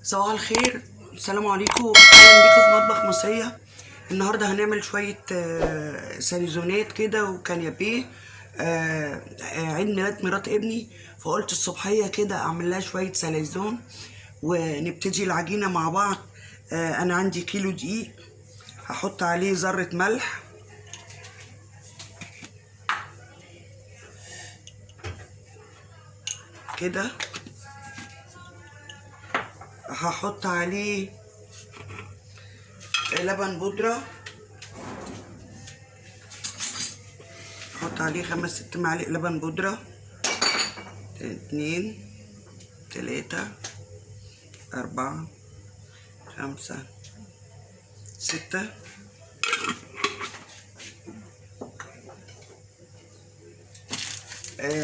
صباح الخير، السلام عليكم، اهلا بيكم في مطبخ مصرية. النهارده هنعمل شوية ساليزونات كده وكانيابيه. عيد ميلاد مرات ابني، فقلت الصبحية كده اعمل لها شوية ساليزون ونبتدي العجينة مع بعض. انا عندي كيلو دقيق، هحط عليه ذرة ملح كده، هحط عليه لبن بودرة، احط عليه 5 6 معالق لبن بودرة، 2 3 4 5 6.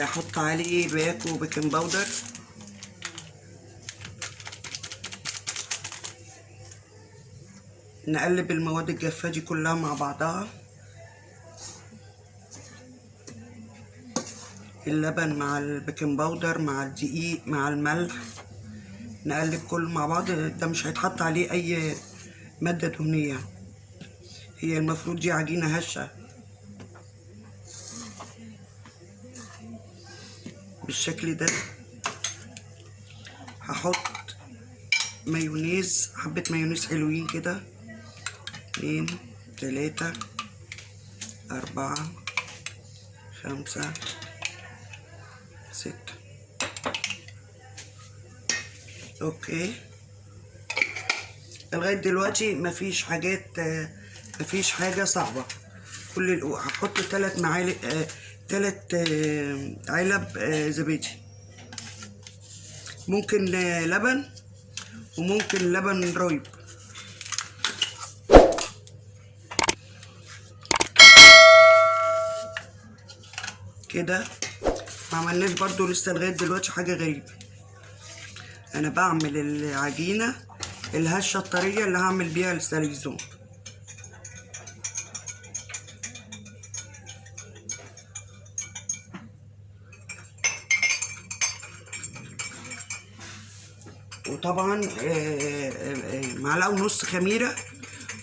احط عليه باكو بيكنج باودر، نقلب المواد الجافة دي كلها مع بعضها، اللبن مع البيكنج باودر مع الدقيق مع الملح، نقلب كله مع بعض. ده مش هيتحط عليه اي مادة دهنية، هي المفروض دي عجينة هشة بالشكل ده. هحط مايونيز، حبة مايونيز حلوين كده، 2 3 4 5 6. اوكي، لغاية دلوقتي مفيش حاجة صعبة. هحط 3 معالق 3 علب زبادي، ممكن لبن وممكن لبن رايب كده. ما عملناش برضو لسه لغاية دلوقتي حاجة غريبة. انا بعمل العجينة الهشة الطرية اللي هعمل بيها الساليزون. وطبعا معلقة ونص خميرة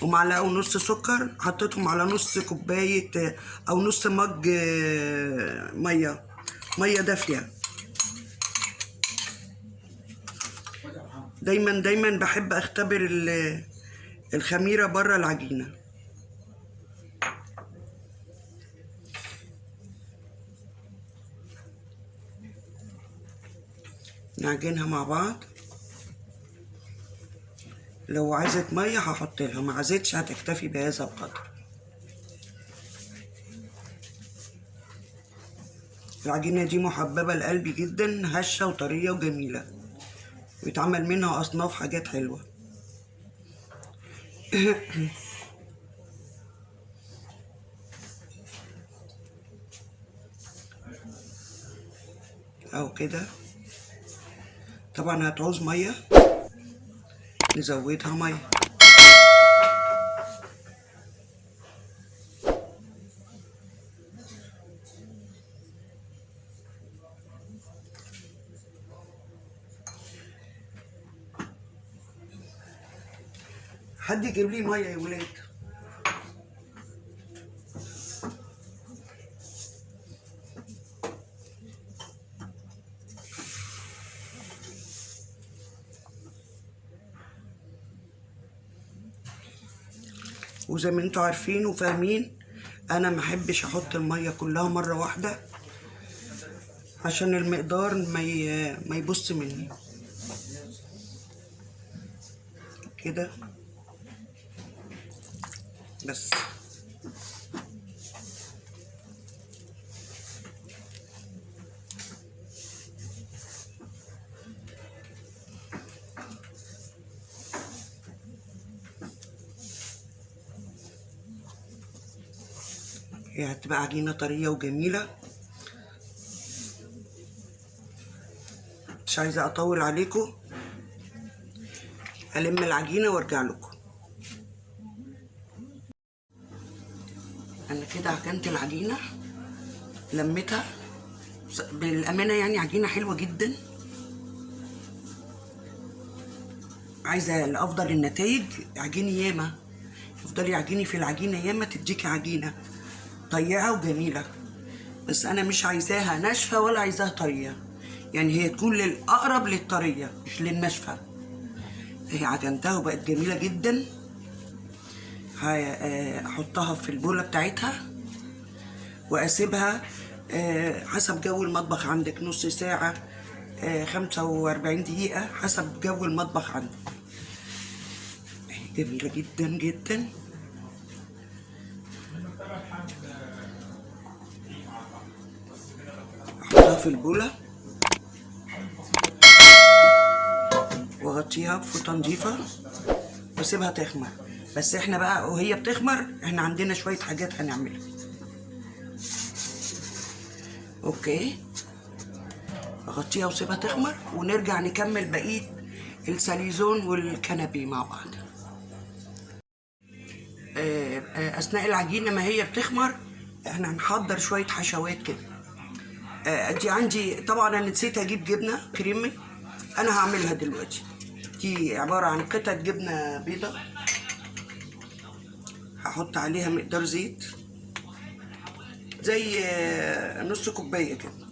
ومعلقة ونص سكر، حطيتهم على نص كوباية او نص مج مية دافية. دايما بحب اختبر الخميرة بره العجينة. نعجنها مع بعض، لو عايزة مية هحط لها، ما عايزتش هتكتفي بهذا القدر. العجينة دي محببة لقلبي جدا، هشة وطرية وجميلة، ويتعمل منها أصناف حاجات حلوة. أو كده. طبعا هتعوز مية، نزودها مية. حد يجيب لي مية يا ولاد. وزي ما انتوا عارفين وفاهمين، انا محبش احط المية كلها مرة واحدة عشان المقدار ما يبص مني كده بس. هي هتبقى عجينة طرية وجميلة. مش عايزة اطول عليكم، الم العجينة وارجع لكم. انا كده عجنت العجينة، لميتها بالامانة، يعني عجينة حلوة جدا. عايزه لافضل النتائج اعجني ياما، افضلي اعجني في العجينه ياما تديكي عجينه طيعه وجميله. بس انا مش عايزاها ناشفه ولا عايزاها طريه، يعني هي تكون للاقرب للطريه مش للناشفه. هي عجنتها وبقت جميله جدا. هحطها في البوله بتاعتها واسيبها حسب جو المطبخ عندك، نص ساعه 45 دقيقه حسب جو المطبخ عندك. جميله جدا جدا. احطها في البوله واغطيها بفوطه نضيفه واسيبها تخمر. بس احنا بقى وهي بتخمر احنا عندنا شويه حاجات هنعملها. اوكي، اغطيها واسيبها تخمر ونرجع نكمل بقيه الساليزون والكنابي مع بعض. اثناء العجينه ما هي بتخمر احنا هنحضر شويه حشوات كده. دي عندي طبعا، انا نسيت اجيب جبنه كريمي، انا هعملها دلوقتي. دي عباره عن قطعه جبنه بيضه، هحط عليها مقدار زيت زي نص كوبايه كده.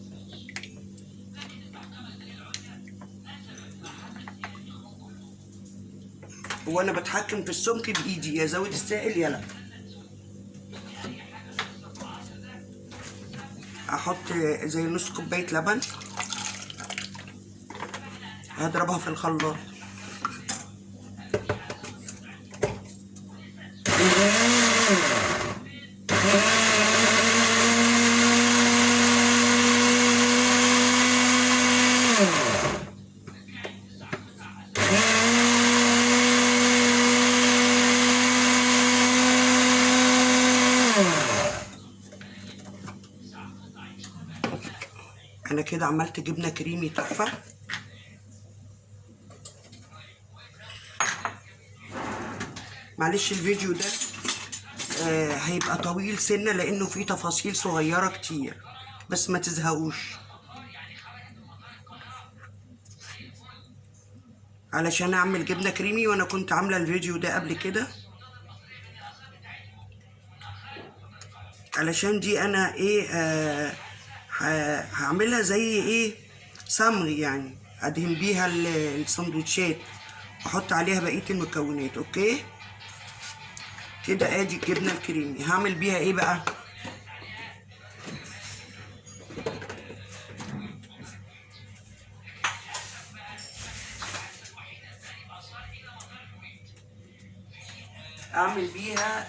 وانا بتحكم في السمك بايدي، يا ازود السائل يا لا. احط زي نص كوبايه لبن، هضربها في الخلاط. انا كده عملت جبنه كريمي تحفه. معلش الفيديو ده هيبقى طويل سنه لانه فيه تفاصيل صغيره كتير، بس ما تزهقوش علشان اعمل جبنه كريمي. وانا كنت عامله الفيديو ده قبل كده، علشان دي انا ايه هعملها زي ايه سمري، يعني ادهن بيها السندوتشات واحط عليها بقيه المكونات. اوكي كده ادي الجبنه الكريمي. هعمل بيها ايه بقى؟ اعمل بيها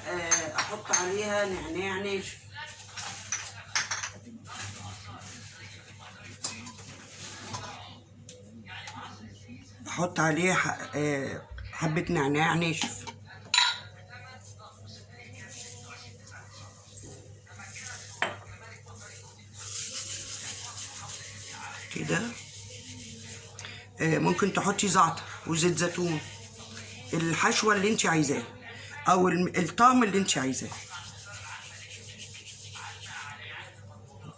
احط عليها نعناع ناشف، احط عليها حبه نعناع ناشف كده. ممكن تحطي زعتر وزيت زيتون، الحشوه اللي انت عايزاه او الطعم اللي انت عايزاه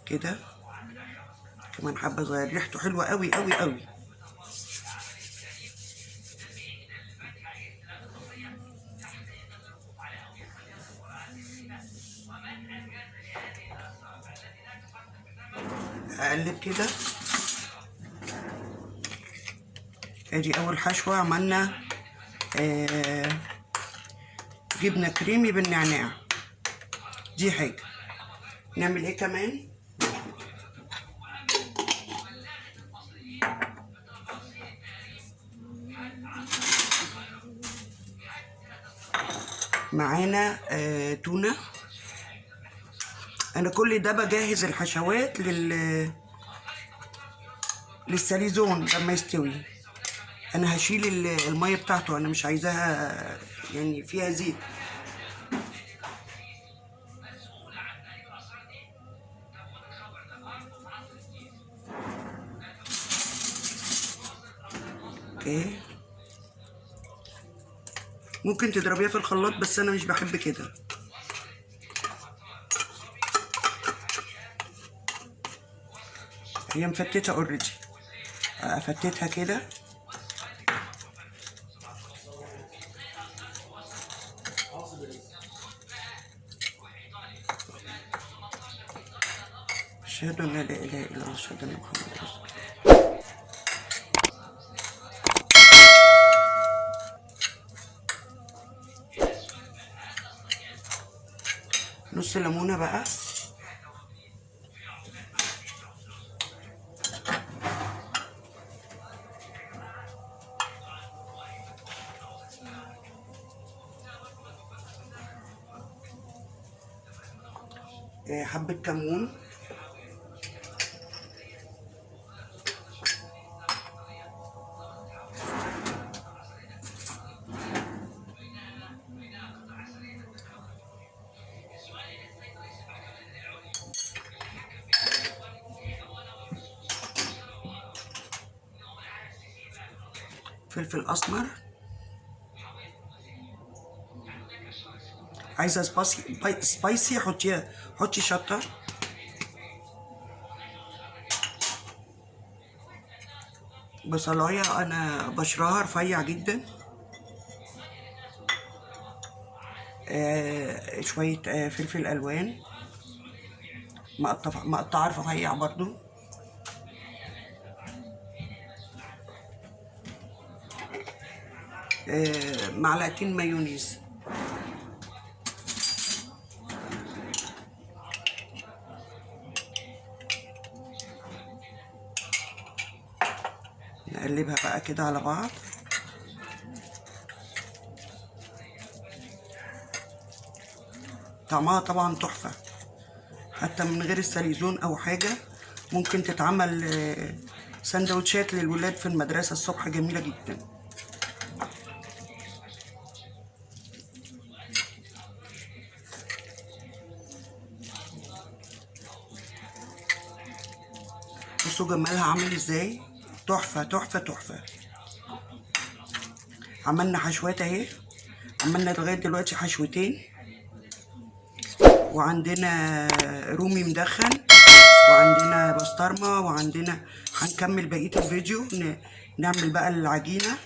كده. كمان حبه صغير، ريحته حلوه قوي قوي قوي. اقلب كده. ادي اول حشوه عملنا جبنه كريمي بالنعناع. دي حاجه. نعمل ايه كمان؟ معانا تونه. انا كل ده بجهز الحشوات للساليزون لما يستوي. انا هشيل الميه بتاعته، انا مش عايزاها يعني فيها زيت. اوكي، ممكن تضربيها في الخلاط بس انا مش بحب كده. هي مفتته اوريدي، افتتها كده أشهد أن لا إله إلا الله أشهد أن محمد رسول الله. نص ليمونة بقى. حبة كمون. فلفل أسمر. عايزة سبايسي حطي شطة. بصلاية أنا بشرها رفيع جدا. شوية فلفل ألوان مقطعة رفيع برضو. معلقتين مايونيز. نقلبها بقى كده على بعض. طعمها طبعا تحفة، حتى من غير الساليزون او حاجة ممكن تتعمل سندوتشات للولاد في المدرسة الصبح، جميلة جدا. بصوا جمالها عامل ازاي، تحفة تحفة تحفة. عملنا حشوات اهي، عملنا لغاية دلوقتي حشوتين، وعندنا رومي مدخن، وعندنا بسطرمة، وعندنا هنكمل بقية الفيديو. نعمل بقى العجينة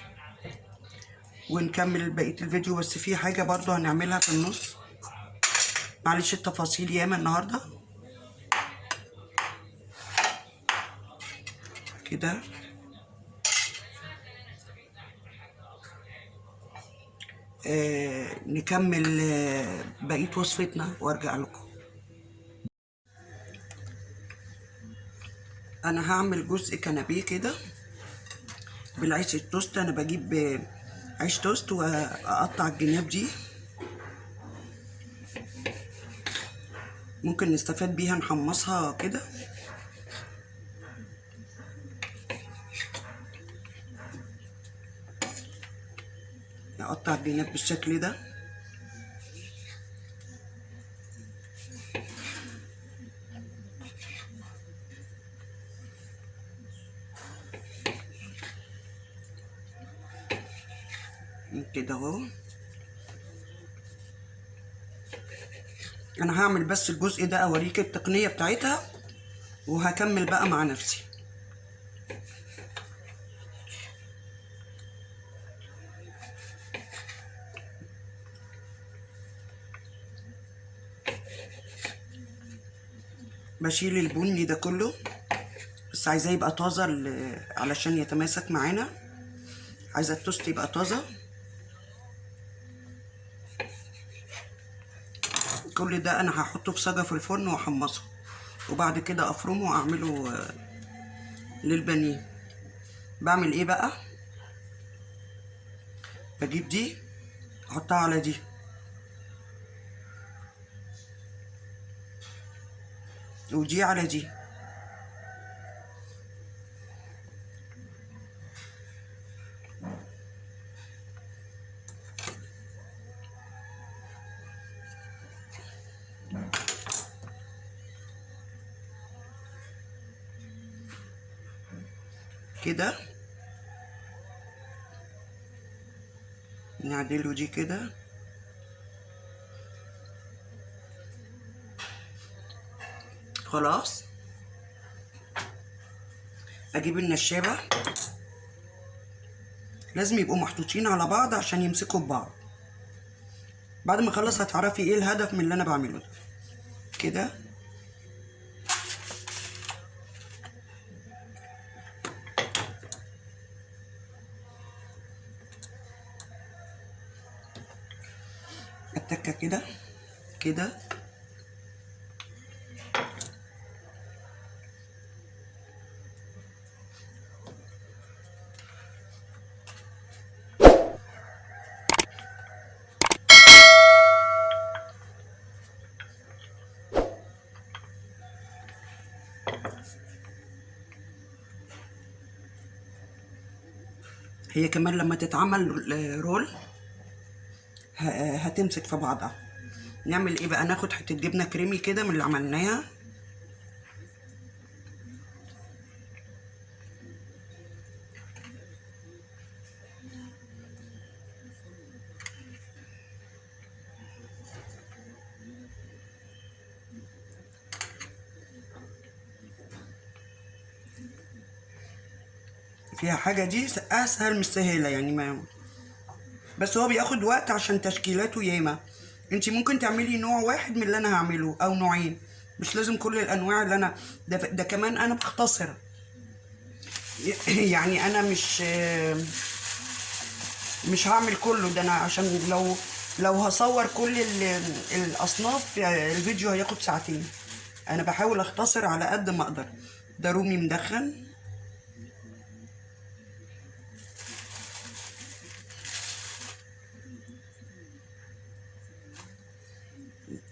ونكمل بقية الفيديو، بس في حاجة برضو هنعملها في النص، معلش التفاصيل ياما النهاردة كده. نكمل بقية وصفتنا وارجع لكم. انا هعمل جزء كنابيه كده بالعيش التوست. انا بجيب عيش توست واقطع الجناب دي، ممكن نستفاد بيها نحمصها كده. اقطع الجناب بالشكل ده. كده اهو. انا هعمل بس الجزء ده اوريك التقنية بتاعتها، وهكمل بقى مع نفسي. بشيل البني ده كله، بس عايزاه يبقى طازة علشان يتماسك معانا، عايزة التوست يبقى طازة. كل ده انا هحطه في صاجة في الفرن واحمصه، وبعد كده افرمه واعمله للبانيه. بعمل ايه بقى؟ بجيب دي احطها على دي، ودي على دي، كده نعدله دي كده. خلاص اجيب النشابة، لازم يبقوا محطوطين على بعض عشان يمسكوا ببعض. بعد ما اخلص هتعرفي ايه الهدف من اللي انا بعمله ده. كده التكه كده كده. هي كمان لما تتعمل رول هتمسك في بعضها. نعمل ايه بقى؟ ناخد حته جبنه كريمي كده من اللي عملناها، فيها حاجه دي اسهل مش سهله يعني، ما بس هو بياخد وقت عشان تشكيلاته ياما. انت ممكن تعملي نوع واحد من اللي انا هعمله او نوعين، مش لازم كل الانواع اللي انا ده كمان انا بختصر. يعني انا مش هعمل كله ده، انا عشان لو هصور كل الاصناف الفيديو هياخد ساعتين. انا بحاول اختصر على قد ما اقدر. ده رومي مدخن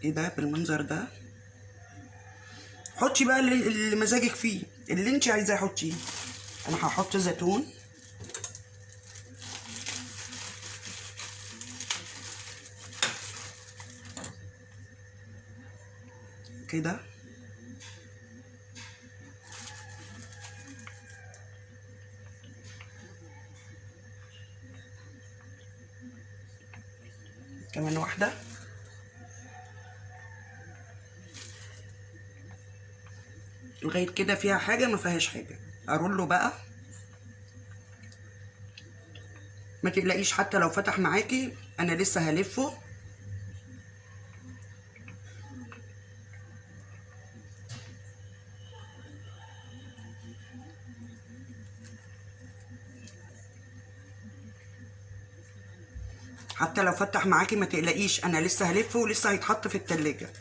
ايه ده بالمنظر ده. حطي بقى اللي مزاجك فيه، اللي انت عايزاه حطيه. انا هحط زيتون كده، كمان واحده. لغايه كده فيها حاجه ما فيهاش حاجه. ارول بقى، ما تقلقيش حتى لو فتح معاكي انا لسه هلفه. حتى لو فتح معاكي ما تقلقيش، انا لسه هلفه ولسه هيتحط في التلاجة،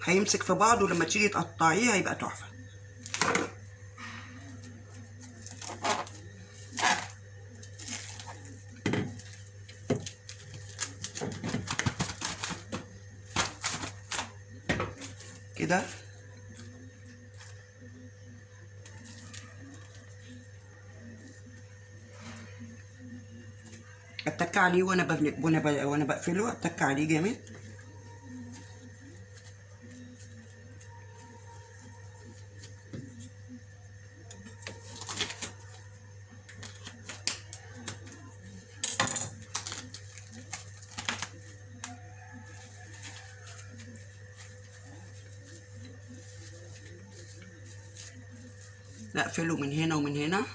هيمسك في بعض ولما تيجي تقطعيه هيبقى تحفه. كده اتك عليه وانا بقفله، اتك عليه جامد. اقفله من هنا ومن هنا.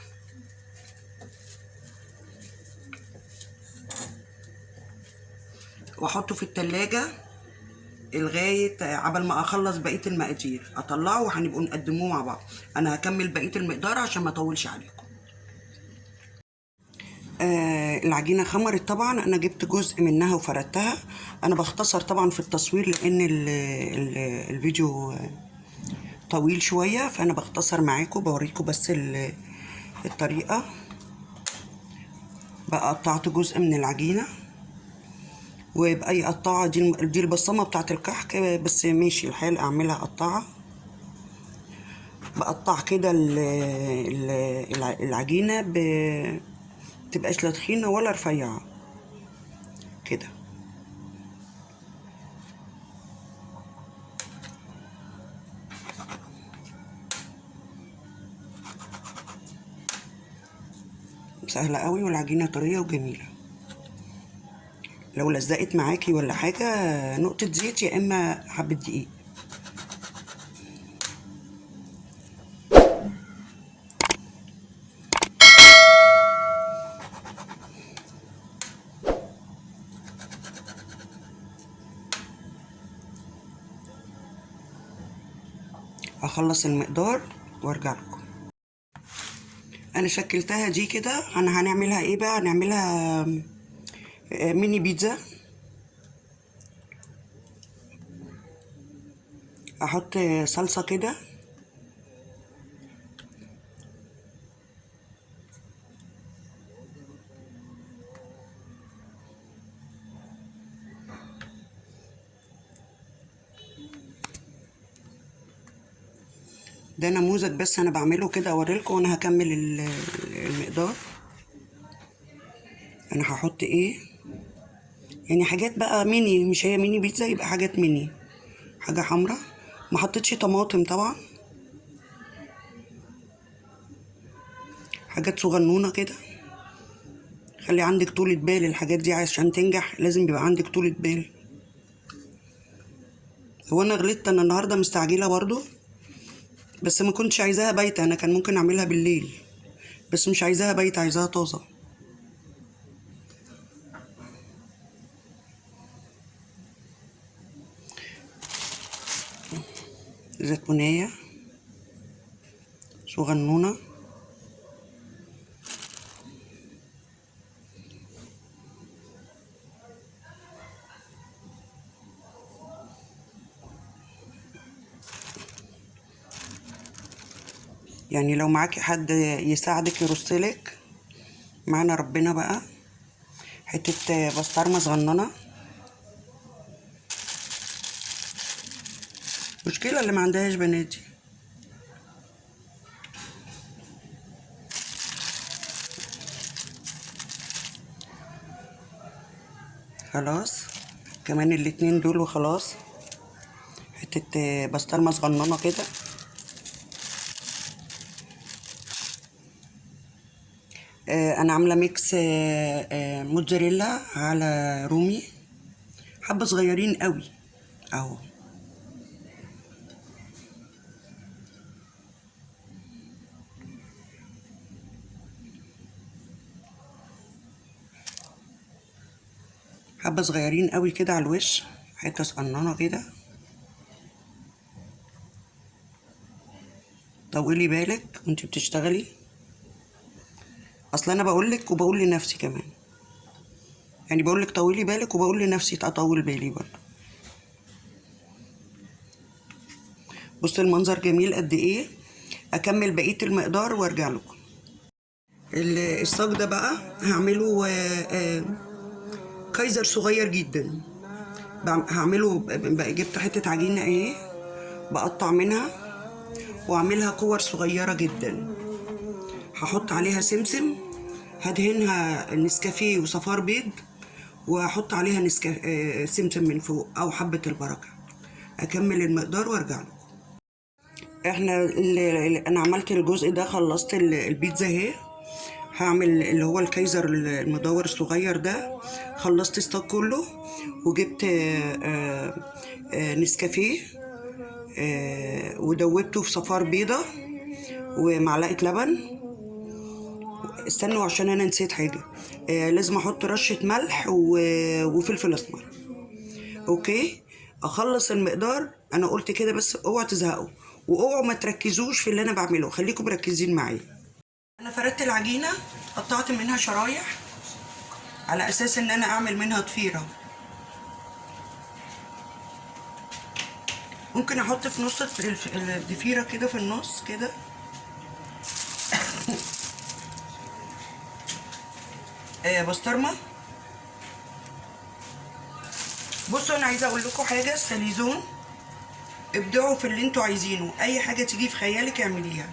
واحطه في التلاجة لغايه عبال ما اخلص بقيه المقادير، اطلعه وهنبقوا نقدموه مع بعض. انا هكمل بقيه المقدار عشان ما اطولش عليكم. العجينه خمرت طبعا، انا جبت جزء منها وفردتها. انا بختصر طبعا في التصوير لان الفيديو طويل شويه، فانا بختصر معاكم بوريكم بس الطريقه. بقى قطعت جزء من العجينه، وبأي قطاعة، دي البصمة بتاعت الكحك، بس ماشي الحال اعملها قطاعة. بقطع كده العجينة بتبقاش لا تخينة ولا رفيعة كده. سهلة قوي والعجينة طرية وجميلة. لو لزقت معاكي ولا حاجة نقطة زيت يا اما حبة دقيق. اخلص المقدار وارجع لكم. انا شكلتها دي كده. انا هنعملها ايه بقى؟ هنعملها ميني بيتزا. هحط صلصة كده. ده نموذج بس انا بعمله كده اوريلكم، وانا هكمل المقدار. انا هحط ايه يعني حاجات بقى ميني، مش هي ميني بيتزا، يبقى حاجات ميني، حاجة حمرا. ما حطيتش طماطم طبعا، حاجات صغنونة كده. خلي عندك طولة بال، الحاجات دي عشان تنجح لازم يبقى عندك طولة بال. هو انا غلطت، انا النهارده مستعجلة برضو، بس ما كنتش عايزاها بايتة. انا كان ممكن اعملها بالليل، بس مش عايزاها بايتة، عايزاها طازة. زيتونية صغنونة. يعني لو معاكي حد يساعدك يرصلك، معانا ربنا بقى. حتة بسطرمة صغننة. مشكلة اللي ما عندهاش بنات دي. خلاص، كمان الاتنين دول وخلاص. حتة بسطرمة صغننة كده. انا عاملة ميكس موتزاريلا على رومي، حبة صغيرين قوي اهو. حبة صغيرين قوي كده على الوش، حتة صغننة كده. طولي بالك وانتي بتشتغلي، اصل انا بقولك وبقول لنفسي كمان، يعني بقولك طولي بالك وبقول لنفسي اطول بالي برضه. بصوا المنظر جميل قد ايه. اكمل بقية المقدار وارجع لكم. الصاج ده بقى هعمله كايزر صغير جدا. هعمله جبت حتة عجينة اهي، بقطع منها واعملها كور صغيرة جدا. هحط عليها سمسم، هدهنها نسكافيه وصفار بيض، واحط عليها سمسم من فوق او حبة البركة. اكمل المقدار وارجع له. احنا انا عملت الجزء ده، خلصت البيتزا اهي. هعمل اللي هو الكايزر المدور الصغير ده. خلصت الصاج كله، وجبت نسكافيه ودوبته في صفار بيضة ومعلقة لبن. استنوا عشان انا نسيت حاجة، لازم احط رشة ملح وفلفل اسمر. اوكي، اخلص المقدار. انا قلت كده بس اوعوا تزهقوا، واوعوا ما تركزوش في اللي انا بعمله، خليكم مركزين معايا. انا فردت العجينة، قطعت منها شرايح على اساس ان انا اعمل منها ضفيرة. ممكن احط في نص الضفيرة كده، في النص كده. بسطرمة. بصوا انا عايزه اقول لكم حاجه، ساليزون ابدعوا في اللي انتوا عايزينه، اي حاجه تيجي في خيالك اعمليها.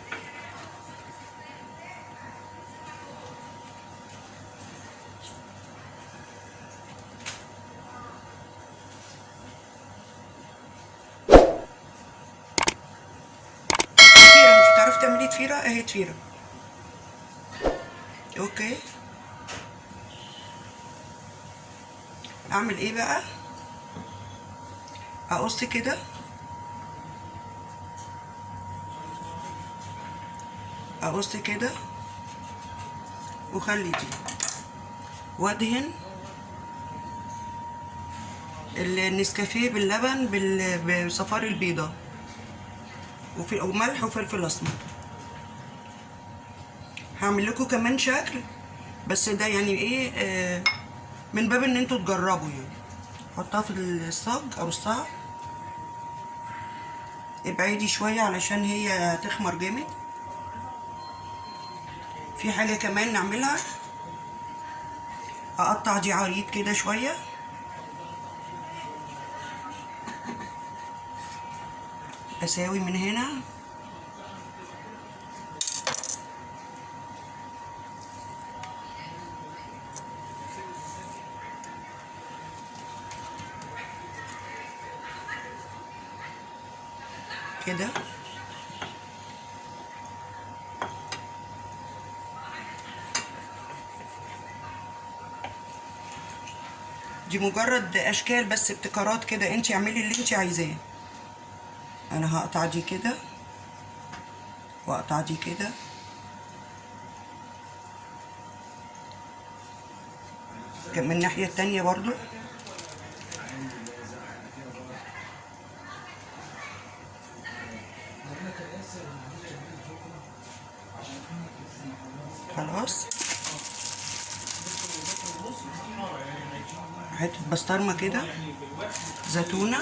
تفيره، مش بتعرفي تعملي تفيره؟ اهي تفيره. اوكي، اعمل ايه بقى؟ اقص كده، اقص كده وخلي دي، وادهن النسكافيه باللبن بصفار البيضه وملح وفلفل اسمر. هعمل لكم كمان شكل، بس ده يعني ايه، من باب ان انتوا تجربوا يعني. احطها في الصاج ارصها. ابعدي شويه علشان هي تخمر جامد. في حاجه كمان نعملها، اقطع دي عريض كده شويه، اساوي من هنا كده. دي مجرد اشكال بس، ابتكارات كده، انت اعملي اللي انت عايزاه. انا هقطع دي كده واقطع دي كده، من الناحيه التانيه برضو. خلاص، حته بسطرمه كده، زيتونه.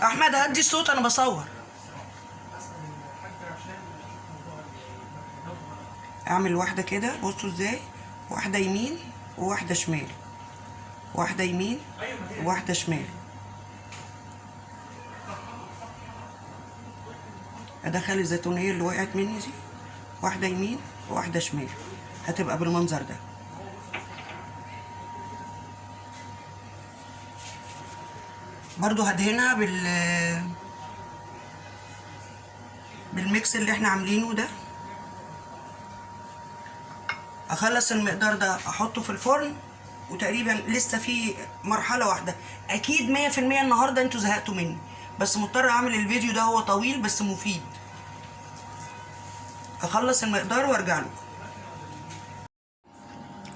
احمد هدي الصوت، انا بصور. اعمل واحده كده، بصوا ازاي، واحده يمين وواحده شمال، واحده يمين وواحده شمال. ادخل الزيتونيه اللي وقعت مني دي، واحده يمين وواحده شمال، هتبقى بالمنظر ده. برضو هدهنها بالميكس اللي احنا عاملينه ده. اخلص المقدار ده احطه في الفرن، وتقريبا لسه في مرحله واحده. اكيد 100% النهارده انتوا زهقتوا مني، بس مضطر اعمل الفيديو ده، هو طويل بس مفيد. اخلص المقدار وارجع لكم.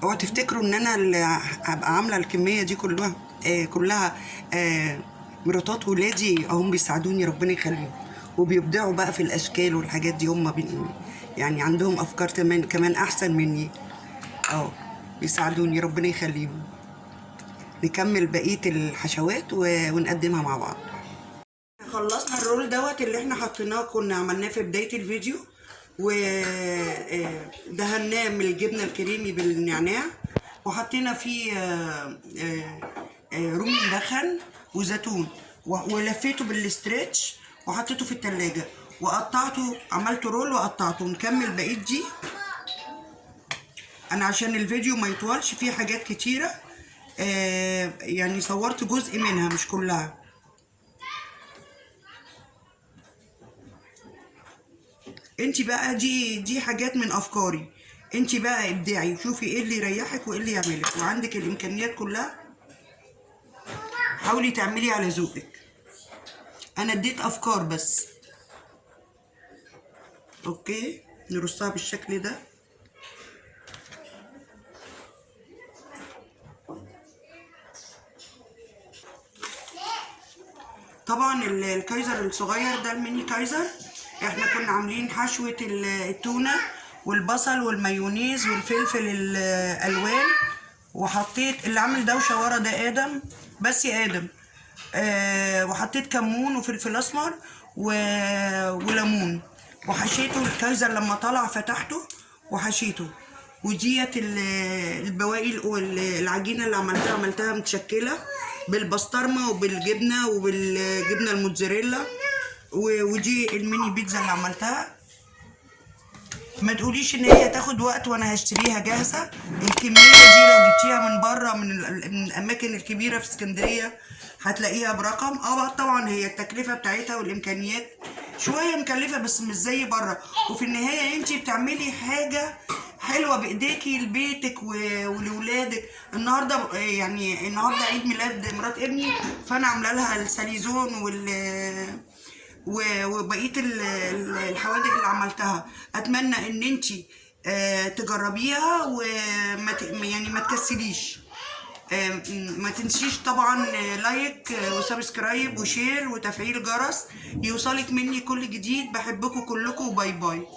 اوعوا تفتكروا ان انا اللي هبقى عامله الكميه دي كلها مراتات ولادي هم بيساعدوني، ربنا يخليهم، وبيبدعوا بقى في الاشكال والحاجات دي. هم يعني عندهم افكار كمان احسن مني، بيساعدوني، ربنا يخليهم. نكمل بقيه الحشوات ونقدمها مع بعض. خلصنا الرول دوت اللي احنا حطيناه، كنا عملناه في بدايه الفيديو، ودهناه من الجبنه الكريمي بالنعناع، وحطينا فيه رومي مدخن وزيتون، ولفيته بالاسترتش وحطيته في التلاجة، وقطعته، عملته رول وقطعته. نكمل بقيه دي. انا عشان الفيديو ما يطولش فيه حاجات كتيره، يعني صورت جزء منها مش كلها. انت بقى دي حاجات من افكاري، انت بقى ابدعي وشوفي ايه اللي يريحك وايه اللي يعملك، وعندك الامكانيات كلها، حاولي تعملي على ذوقك. انا اديت افكار بس. اوكي، نرصها بالشكل ده. طبعا الكايزر الصغير ده، الميني كايزر، احنا كنا عاملين حشوة التونة والبصل والمايونيز والفلفل الالوان، وحطيت اللي عامل دوشة ورا ده ادم، بس يا ادم، وحطيت كمون وفلفل اسمر وليمون، وحشيته. الكايزر لما طلع فتحته وحشيته. وديت البواقي العجينه اللي عملتها متشكله بالبسطرمه وبالجبنه وبالجبنه الموتزاريلا. ودي الميني بيتزا اللي عملتها. ما تقوليش ان هي تاخد وقت وانا هشتريها جاهزه. الكميه دي لو جبتيها من بره، من الاماكن الكبيره في اسكندريه، هتلاقيها برقم. طبعا هي التكلفه بتاعتها والامكانيات شويه مكلفه، بس مش زي بره. وفي النهايه انت بتعملي حاجه حلوه بايديكي لبيتك ولولادك. النهارده النهارده عيد ميلاد مرات ابني، فانا عامله لها الساليزون وبقيه الحوادق اللي عملتها. اتمنى ان انتي تجربيها، ما تكسليش. ما تنسيش طبعا لايك وسبسكرايب وشير وتفعيل جرس، يوصلك مني كل جديد. بحبكم كلكم، وباي باي.